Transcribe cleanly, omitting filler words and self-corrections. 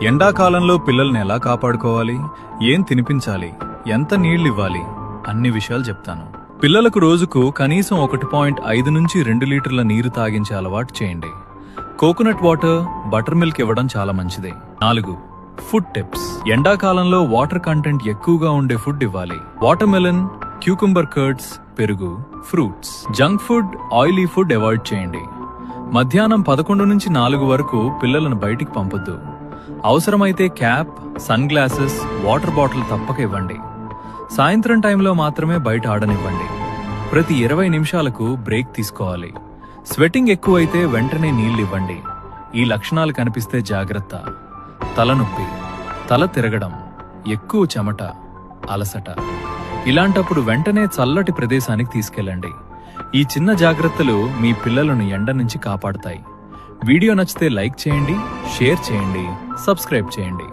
ఎండాకాలంలో పిల్లల్ని ఎలా కాపాడుకోవాలి, ఏం తినిపించాలి, ఎంత నీళ్లివ్వాలి అన్ని విషయాలు చెప్తాను. పిల్లలకు రోజుకు కనీసం 1.5 నుంచి 2 లీటర్ల నీరు తాగించే అలవాటు చేయండి. కోకోనట్ వాటర్, బటర్ మిల్క్ ఇవ్వడం చాలా మంచిది. 4. Food tips. ఎండాకాలంలో వాటర్ కంటెంట్ ఎక్కువగా ఉండే ఫుడ్ ఇవ్వాలి. వాటర్ మెలన్, క్యూకుంబర్ కర్డ్స్, పెరుగు, fruits. Junk food, oily food avoid చేయండి. మధ్యాహ్నం 11 నుంచి 4 వరకు పిల్లలను బయటికి పంపొద్దు. అవసరమైతే cap, sun glasses, water bottle తప్పక ఇవ్వండి. సాయంత్రం టైంలో మాత్రమే బయట ఆడనివ్వండి. ప్రతి 20 నిమిషాలకు బ్రేక్ తీసుకోవాలి. స్వెట్టింగ్ ఎక్కువైతే వెంటనే నీళ్లివ్వండి. ఈ లక్షణాలు కనిపిస్తే జాగ్రత్త. తలనొప్పి, తల తిరగడం, ఎక్కువ చెమట, అలసట. ఇలాంటప్పుడు వెంటనే చల్లటి ప్రదేశానికి తీసుకెళ్ళండి. ఈ చిన్న జాగ్రత్తలు మీ పిల్లలను ఎండ నుంచి కాపాడుతాయి. వీడియో నచ్చితే లైక్ చేయండి, షేర్ చేయండి, సబ్స్క్రైబ్ చేయండి.